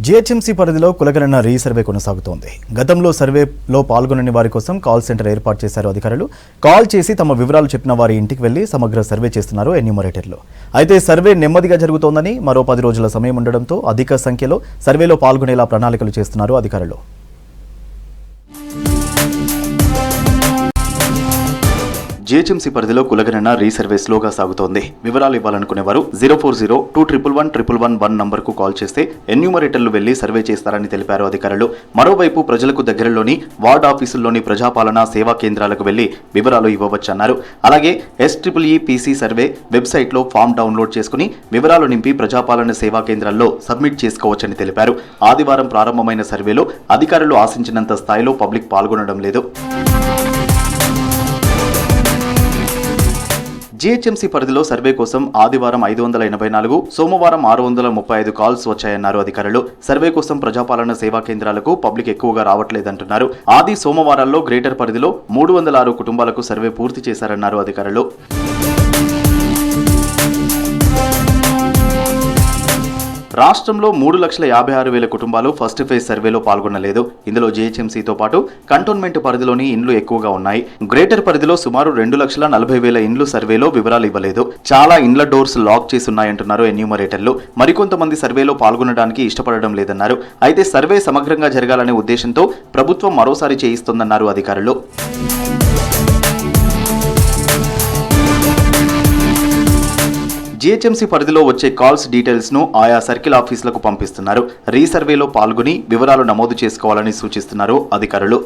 GHMC పరిధిలో కులగణన resurvey కొనసాగుతోంది. గతంలో సర్వేలో పాల్గొనని వారి కోసం కాల్ సెంటర్ ఏర్పాటు చేశారు అధికారులు. కాల్ చేసి తమ వివరాలు చెప్పిన వారి ఇంటికి వెళ్లి సమగ్ర సర్వే చేస్తున్నారు ఎన్యూమరేటర్లు. అయితే సర్వే నెమ్మదిగా జరుగుతోందని, మరో 10 రోజుల సమయం ఉండడంతో అధిక సంఖ్యలో సర్వేలో పాల్గొనేలా ప్రణాళికలు చేస్తున్నారు అధికారులు. జీహెచ్ఎంసీ పరిధిలో కులగణన రీసర్వే స్లోగా సాగుతోంది. వివరాలు ఇవ్వాలనుకునేవారు 040-211-111 నంబర్కు కాల్ చేస్తే ఎన్యూమరేటర్లు వెళ్లి సర్వే చేస్తారని తెలిపారు అధికారులు. మరోవైపు ప్రజలకు దగ్గరలోని వార్డ్ ఆఫీసుల్లోని ప్రజాపాలన సేవా కేంద్రాలకు వెళ్లి వివరాలు ఇవ్వవచ్చన్నారు. అలాగే SEEPC సర్వే వెబ్సైట్లో ఫామ్ డౌన్లోడ్ చేసుకుని వివరాలు నింపి ప్రజాపాలన సేవా కేంద్రాల్లో సబ్మిట్ చేసుకోవచ్చని తెలిపారు. ఆదివారం ప్రారంభమైన సర్వేలో అధికారులు ఆశించినంత స్థాయిలో పబ్లిక్ పాల్గొనడం లేదు. జీహెచ్ఎంసీ పరిధిలో సర్వే కోసం ఆదివారం 584, సోమవారం 635 కాల్స్ వచ్చాయన్నారు అధికారులు. సర్వే కోసం ప్రజాపాలన సేవా కేంద్రాలకు పబ్లిక్ ఎక్కువగా రావట్లేదంటున్నారు. ఆది సోమవారాల్లో గ్రేటర్ పరిధిలో 306 కుటుంబాలకు సర్వే పూర్తి చేశారన్నారు అధికారులు. రాష్ట్రంలో 3,56,000 కుటుంబాలు ఫస్ట్ ఫేజ్ సర్వేలో పాల్గొనలేదు. ఇందులో జీహెచ్ఎంసీతో పాటు కంటోన్మెంట్ పరిధిలోని ఇండ్లు ఎక్కువగా ఉన్నాయి. గ్రేటర్ పరిధిలో సుమారు 2,40,000 ఇండ్లు సర్వేలో వివరాలు ఇవ్వలేదు. చాలా ఇండ్ల డోర్స్ లాక్ చేసి ఉన్నాయంటున్నారు ఎన్యూమరేటర్లు. మరికొంతమంది సర్వేలో పాల్గొనడానికి ఇష్టపడడం లేదన్నారు. అయితే సర్వే సమగ్రంగా జరగాలనే ఉద్దేశంతో ప్రభుత్వం మరోసారి చేయిస్తోందన్నారు అధికారులు. జీహెచ్ఎంసీ పరిధిలో వచ్చే కాల్స్ డీటెయిల్స్ ను ఆయా సర్కిల్ ఆఫీసులకు పంపిస్తున్నారు. రీసర్వేలో పాల్గొని వివరాలు నమోదు చేసుకోవాలని సూచిస్తున్నారు అధికారులు.